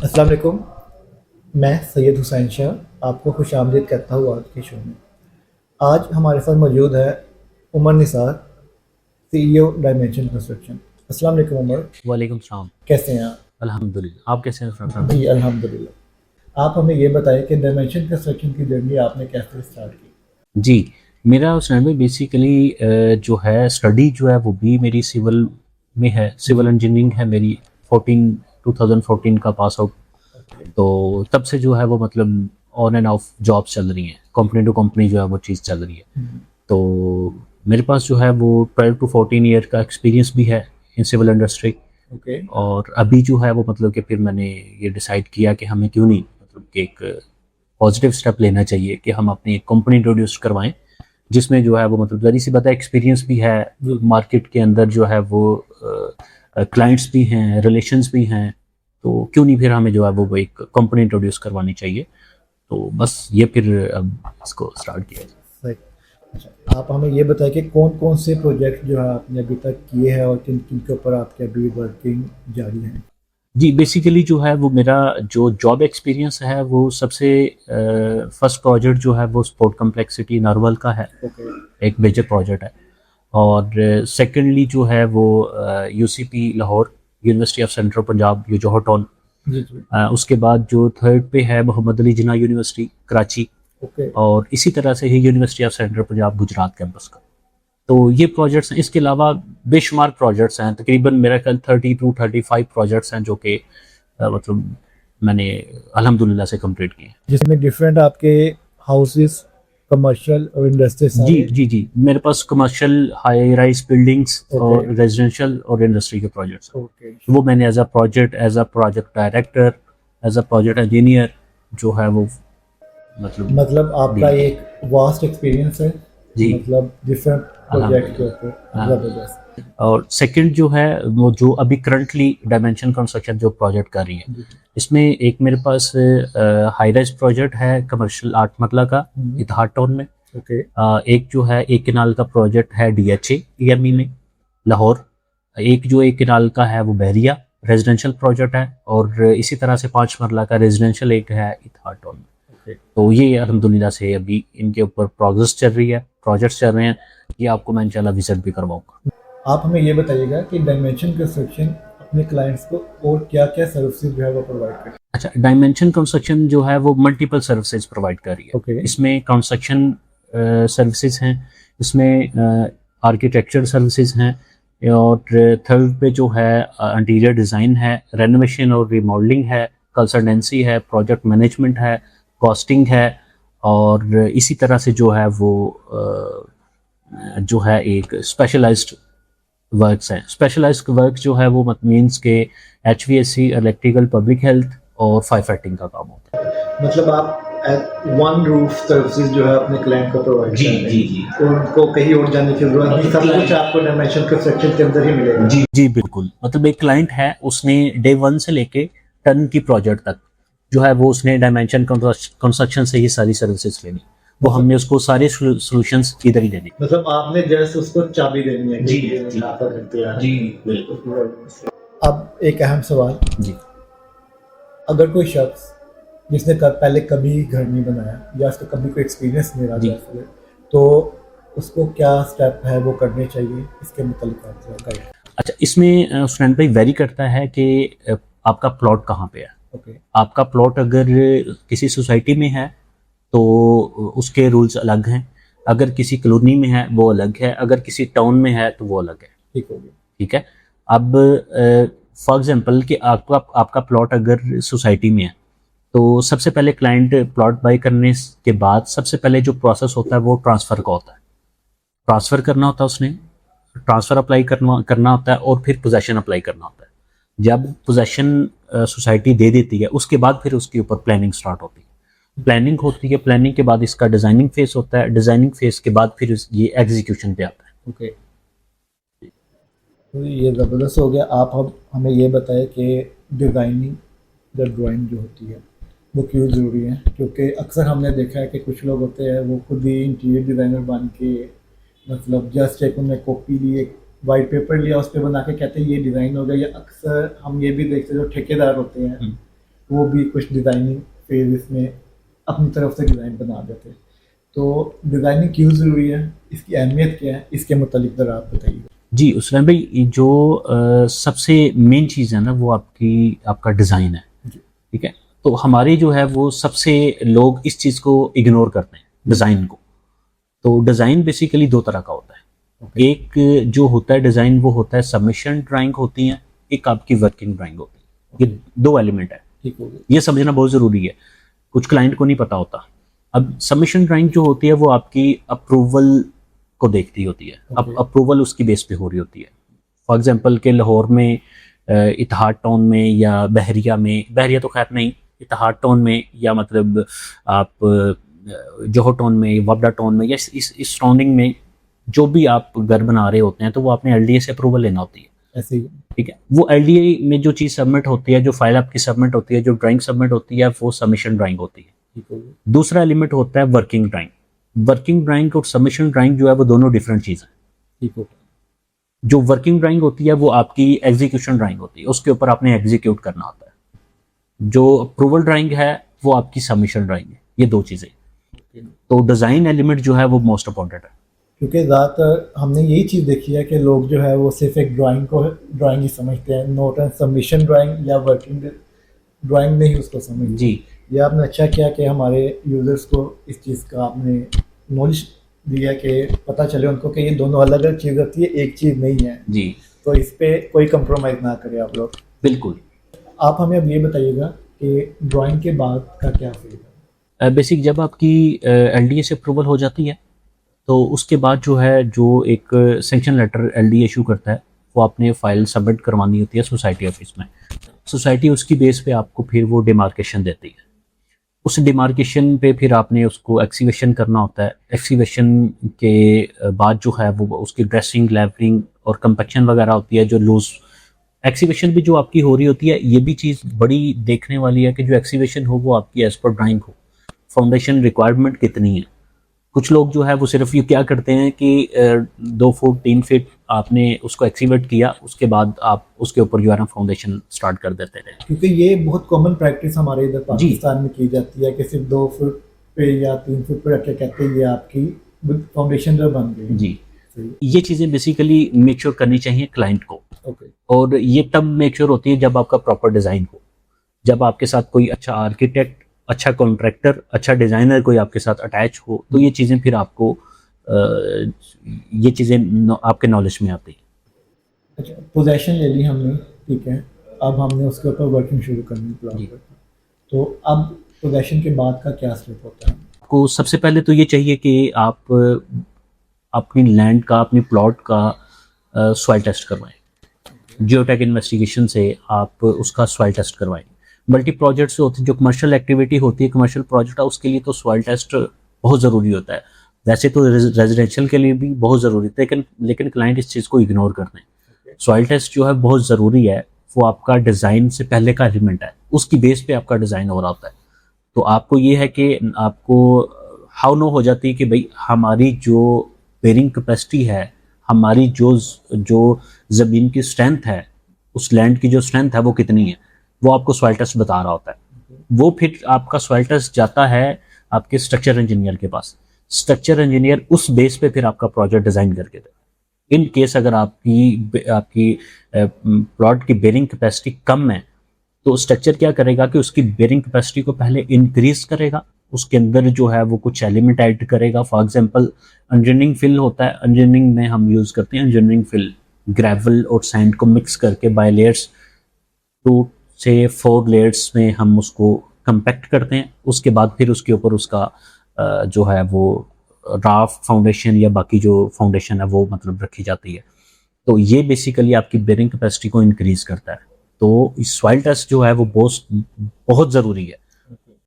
अस्सलाम वालेकुम। मैं सैयद हुसैन शाह आपको खुश आमदीद कहता हूँ आज के शो में। आज हमारे साथ मौजूद है Umar Nisar, CEO dimension construction. अस्सलाम वालेकुम उमर, वालेकुम सलाम। कैसे हैं आप? अल्हम्दुलिल्लाह। आप कैसे हैं फरहान भाई? जी अल्हम्दुलिल्लाह। आप हमें ये बताइए कि डायमेंशन कंस्ट्रक्शन की जर्नी आपने कैसे स्टार्ट की? जी, मेरा उस टाइम में बेसिकली जो है स्टडी जो है वो भी मेरी सिविल में है, सिविल जी। इंजीनियरिंग है मेरी। 14 2014 का पास आउट। ओके। तो तब से जो है वो मतलब ऑन एंड ऑफ जॉब्स चल रही हैं, कंपनी टू कंपनी जो है वो चीज़ चल रही है। तो मेरे पास जो है वो 12 टू 14 ईयर का एक्सपीरियंस भी है इन सिविल इंडस्ट्री। ओके। और अभी जो है वो मतलब कि फिर मैंने ये डिसाइड किया कि हमें क्यों नहीं मतलब कि एक पॉजिटिव स्टेप लेना चाहिए कि हम अपनी एक कंपनी इंट्रोड्यूस करवाएं, जिसमें जो है वो मतलब ज़री सी बात है, एक्सपीरियंस भी है, जी। मार्केट के अंदर जो है वो क्लाइंट्स भी हैं, रिलेशंस भी हैं। तो क्यों नहीं फिर हमें जो है वो एक कंपनी इंट्रोड्यूस करवानी चाहिए। तो बस ये फिर अब इसको स्टार्ट किया जाए। सही। अच्छा, आप हमें ये बताइए कि कौन कौन से प्रोजेक्ट जो है आपने अभी तक किए हैं और किन किन के ऊपर आपकी अभी वर्किंग जारी है? जी, बेसिकली जो है वो मेरा जो जॉब एक्सपीरियंस है वो सबसे फर्स्ट प्रोजेक्ट जो है वो स्पोर्ट कम्प्लेक्स सिटी नारवल का है। ओके। एक मेजर प्रोजेक्ट है। और सेकेंडली जो है वो UCP Lahore, university of central Punjab, ये जौहर टाउन। जी जी। उसके बाद जो थर्ड पे है मोहम्मद अली जिन्ना यूनिवर्सिटी कराची। ओके। और इसी तरह से ही university of central Punjab Gujrat campus का। तो ये प्रोजेक्ट्स हैं। इसके अलावा बेशुमार प्रोजेक्ट्स हैं, तकरीबन मेरा ख्याल 30 टू 35 प्रोजेक्ट्स हैं जो कि मतलब मैंने अल्हम्दुलिल्लाह से कंप्लीट किए हैं। जिसमें डिफरेंट आपके हाउसेस, कमर्शियल और इंडस्ट्री जी सारे। जी जी, मेरे पास commercial high rise buildings okay. और रेजिडेंशियल और इंडस्ट्री के प्रोजेक्ट्स हैं। ओके। वो मैंने as a project director, as a project engineer जो है वो मतलब मतलब आपका डील किया। एक वास्ट एक्सपीरियंस है, जी, मतलब डिफरेंट प्रोजेक्ट के ऊपर। अल्हम्दुलिल्लाह। हाँ। ज़बरदस्त। और सेकंड जो है वो जो अभी करंटली डायमेंशन कंस्ट्रक्शन जो प्रोजेक्ट कर रही है, जी। इसमें एक मेरे पास हाई राइज प्रोजेक्ट है कमर्शियल 8 मरला का इतहाद टाउन में। ओके। एक जो है एक किनाल का प्रोजेक्ट है डीएचए ईएमई में लाहौर। एक जो एक किनाल का है वो बहरिया रेजिडेंशियल प्रोजेक्ट है। और इसी तरह से 5 मरला का रेजिडेंशियल एक है इतहाद टाउन में। ओके। तो ये अल्हम्दुलिल्लाह से अभी इनके ऊपर प्रोग्रेस चल रही है, प्रोजेक्ट्स चल रहे हैं। ये आपको मैं इंशाल्लाह विजिट भी करवाऊंगा। आप हमें ये बताइएगा कि डायमेंशन कंस्ट्रक्शन अपने क्लाइंट्स को और क्या क्या सर्विसेज जो है वो प्रोवाइड करते अच्छा, डायमेंशन कंस्ट्रक्शन जो है वो मल्टीपल सर्विसेज प्रोवाइड कर रही है। हैं? ओके। इसमें कंस्ट्रक्शन सर्विसेज हैं, इसमें आर्किटेक्चर सर्विसेज हैं। और थर्ड पे जो है इंटीरियर डिज़ाइन है, रेनोवेशन और रिमॉडलिंग है, कंसल्टेंसी है, प्रोजेक्ट मैनेजमेंट है, कॉस्टिंग है। और इसी तरह से जो है वो जो है एक स्पेशलाइज्ड वर्क्स हैं। स्पेशलाइज्ड वर्क जो है वो मीन्स के एचवीएसी, इलेक्ट्रिकल, पब्लिक हेल्थ और फायर फाइटिंग का काम होता है। मतलब आप वन रूफ सर्विसेज जो है अपने क्लाइंट को प्रोवाइड जी कर रहे जी हैं जी और उनको कहीं और जाने की जरूरत नहीं, सब कुछ आपको डायमेंशन कंस्ट्रक्शन के अंदर ही मिलेगा। जी जी बिल्कुल। मतलब एक क्लाइंट है, उसने डे वन से लेके टन की प्रोजेक्ट तक जो है वो उसने डायमेंशन कंस्ट्रक्शन से ही सारी सर्विसेज लेनी। वो मतलब हमने उसको सारे सॉल्यूशंस इधर ही देने। मतलब आपने जस्ट उसको चाबी देनी है कि जी ये जी आपका करते हैं। जी बिल्कुल। अब एक अहम सवाल, जी अगर कोई शख्स जिसने पहले कभी घर नहीं बनाया या उसका कभी कोई एक्सपीरियंस नहीं रहा जी। जैसे, तो उसको क्या स्टेप है वो करने चाहिए, इसके मुतालिक आप जरा गाइड। अच्छा, इसमें स्टूडेंट भाई वेरी करता है कि आपका प्लॉट कहाँ पे है। ओके। आपका प्लॉट अगर किसी सोसाइटी में है तो उसके रूल्स अलग हैं। अगर किसी कॉलोनी में है वो अलग है, अगर किसी टाउन में है तो वो अलग है। ठीक हो गया। ठीक है। अब फॉर एग्जांपल कि आपका आपका प्लॉट अगर सोसाइटी में है, तो सबसे पहले क्लाइंट प्लॉट बाय करने के बाद सबसे पहले जो प्रोसेस होता है वो ट्रांसफ़र का होता है। ट्रांसफ़र करना होता है उसने, ट्रांसफ़र अप्लाई करना करना होता है और फिर पोजेशन अप्लाई करना होता है। जब पोजेशन सोसाइटी दे देती है उसके बाद फिर उसके ऊपर प्लानिंग स्टार्ट होती है। प्लानिंग होती है, प्लानिंग के बाद इसका डिज़ाइनिंग फेस होता है, डिज़ाइनिंग फेस के बाद फिर ये एग्जीक्यूशन पे आता है। ओके। तो ये ज़बरदस्त हो गया। आप अब हमें ये बताएं कि डिज़ाइनिंग या ड्राइंग जो होती है वो क्यों ज़रूरी है, क्योंकि अक्सर हमने देखा है कि कुछ लोग होते हैं वो खुद ही इंटीरियर डिज़ाइनर बन के, मतलब जस्ट एक उन्होंने कॉपी ली, एक वाइट पेपर लिया, उस पर बना के कहते हैं ये डिज़ाइन हो गया। या अक्सर हम ये भी देखते हैं जो ठेकेदार होते हैं वो भी कुछ डिज़ाइनिंग फेज इसमें अपनी तरफ से डिज़ाइन बना देते हैं। तो डिज़ाइनिंग क्यों ज़रूरी है, इसकी अहमियत क्या है, इसके मुतालिक ज़रा आप बताइए। जी उस्मान भाई, ये जो सबसे मेन चीज़ है ना वो आपका डिज़ाइन है। जी। ठीक है, तो हमारे जो है वो सबसे लोग इस चीज़ को इग्नोर करते हैं, डिज़ाइन को। तो डिज़ाइन बेसिकली दो तरह का होता है। ओके। एक जो होता है डिज़ाइन वो होता है सबमिशन ड्राइंग होती है, एक आपकी वर्किंग ड्राइंग होती है। ये दो एलिमेंट है, ठीक हो गया। ये समझना बहुत ज़रूरी है, कुछ क्लाइंट को नहीं पता होता। अब सबमिशन ड्राइंग जो होती है वो आपकी अप्रूवल को देखती होती है। अब Okay. अप्रूवल उसकी बेस पे हो रही होती है। फॉर एग्जांपल के लाहौर में इतिहाद टाउन में या बहरिया तो खैर नहीं, इतिहाद टाउन में या मतलब आप जोहर टाउन में, वबडा टाउन में या इस सराउंडिंग में जो भी आप घर बना रहे होते हैं तो वो आपने एलडीए से अप्रूवल लेना होती है। ऐसे ही। ठीक है, वो एलडीए में जो चीज़ सबमिट होती है, जो फाइल आपकी सबमिट होती है, जो ड्राइंग सबमिट होती है, वो सबमिशन ड्राइंग होती है। ठीक हो गया। दूसरा एलिमेंट होता है वर्किंग ड्राइंग। वर्किंग ड्राइंग और सबमिशन ड्राइंग जो है वो दोनों डिफरेंट चीज़ है। ठीक हो गया। जो वर्किंग ड्राइंग होती है वो आपकी एग्जीक्यूशन ड्राइंग होती है, उसके ऊपर आपने एग्जीक्यूट करना होता है। जो अप्रूवल ड्राइंग है वो आपकी सबमिशन ड्राइंग है। ये दो चीज़ें। तो डिज़ाइन एलिमेंट जो है वो मोस्ट इंपॉर्टेंट है। क्योंकि ज़्यादातर हमने यही चीज़ देखी है कि लोग जो है वो सिर्फ एक ड्राइंग को ड्राइंग ही समझते हैं, नोट एंड सबमिशन ड्राइंग या वर्किंग ड्राइंग नहीं उसको समझते। जी ये आपने अच्छा किया कि हमारे यूज़र्स को इस चीज़ का आपने नॉलेज दिया कि पता चले उनको कि ये दोनों अलग अलग चीज़ होती है, एक चीज़ नहीं है। जी तो इस पे कोई कंप्रोमाइज़ ना करें आप लोग। बिल्कुल। आप हमें अब ये बताइएगा कि ड्राइंग के बाद का क्या फेज है। बेसिक जब आपकी एलडीए से अप्रूवल हो जाती है तो उसके बाद जो है, जो एक सेंक्शन लेटर एलडीए इशू करता है, वो आपने फाइल सबमिट करवानी होती है सोसाइटी ऑफिस में। सोसाइटी उसकी बेस पे आपको फिर वो डिमार्केशन देती है। उस डिमार्केशन पे फिर आपने उसको एक्सीवेशन करना होता है। एक्सीवेशन के बाद जो है वो उसकी ड्रेसिंग, लेवलिंग और कंपेक्शन वगैरह होती है। जो लूज एक्सीवेशन भी जो आपकी हो रही होती है, ये भी चीज़ बड़ी देखने वाली है कि जो एक्सीवेशन हो वो आपकी एज पर ड्राइंग हो। फाउंडेशन रिक्वायरमेंट कितनी है। कुछ लोग जो है वो सिर्फ ये क्या करते हैं कि 2 फुट 3 फीट आपने उसको एक्सीवेट किया, उसके बाद आप उसके ऊपर जो है ना फाउंडेशन स्टार्ट कर देते हैं। क्योंकि ये बहुत कॉमन प्रैक्टिस हमारे इधर पाकिस्तान में की जाती है कि सिर्फ 2 फुट पे या 3 फुट पे रख के कहते हैं ये आपकी फाउंडेशन जो बन गई। जी, सही। ये चीज़ें बेसिकली मेक श्योर करनी चाहिए क्लाइंट को। ओके। और ये तब मेक श्योर होती है जब आपका प्रॉपर डिज़ाइन हो, जब आपके साथ कोई अच्छा आर्किटेक्ट, अच्छा कॉन्ट्रैक्टर, अच्छा डिज़ाइनर कोई आपके साथ अटैच हो, तो ये चीज़ें फिर आपको ये चीज़ें आपके नॉलेज में आती हैं। अच्छा, पोजेशन ले ली हमने, ठीक है। अब हमने उसके ऊपर वर्किंग शुरू करनी प्लान जी। करते। तो अब पोजेशन के बाद का क्या स्टेप होता है। आपको सबसे पहले तो ये चाहिए कि आप अपनी लैंड का, अपनी प्लॉट का सॉइल टेस्ट करवाएं। जियोटेक इन्वेस्टिगेशन से आप उसका सॉइल टेस्ट करवाएं। मल्टी प्रोजेक्ट्स होते हैं, जो कमर्शियल एक्टिविटी होती है, कमर्शियल प्रोजेक्ट है, उसके लिए तो सॉइल टेस्ट बहुत ज़रूरी होता है। वैसे तो रेजिडेंशियल के लिए भी बहुत ज़रूरी है, लेकिन क्लाइंट इस चीज़ को इग्नोर करते हैं। सॉइल टेस्ट जो है बहुत ज़रूरी है, वो आपका डिज़ाइन से पहले का एलिमेंट है, उसकी बेस पे आपका डिज़ाइन हो रहा होता है। तो आपको ये है कि आपको हाउ नो हो जाती है कि भाई हमारी जो बेरिंग कैपेसिटी है, हमारी जो ज़मीन की स्ट्रेंथ है, उस लैंड की जो स्ट्रेंथ है वो कितनी है, वो आपको सॉइल टेस्ट बता रहा होता है। वो फिर आपका सॉइल टेस्ट जाता है आपके स्ट्रक्चर इंजीनियर के पास। स्ट्रक्चर इंजीनियर उस बेस पे फिर आपका प्रोजेक्ट डिज़ाइन करके देता है। इन केस अगर आपकी प्लॉट की बेरिंग कैपेसिटी कम है, तो स्ट्रक्चर क्या करेगा कि उसकी बेरिंग कैपेसिटी को पहले इंक्रीज करेगा, उसके अंदर जो है वो कुछ एलिमेंट ऐड करेगा। फॉर एग्जांपल इंजीनियरिंग फिल होता है, इंजीनियरिंग में हम यूज़ करते हैं इंजीनियरिंग फिल, ग्रेवल और सैंड को मिक्स करके बाय लेयर्स 2 से 4 लेयर्स में हम उसको कंपैक्ट करते हैं। उसके बाद फिर उसके ऊपर उसका जो है वो राफ्ट फाउंडेशन या बाकी जो फाउंडेशन है वो मतलब रखी जाती है। तो ये बेसिकली आपकी बेरिंग कैपेसिटी को इंक्रीज करता है। तो इस सॉइल टेस्ट जो है वो बहुत ज़रूरी है।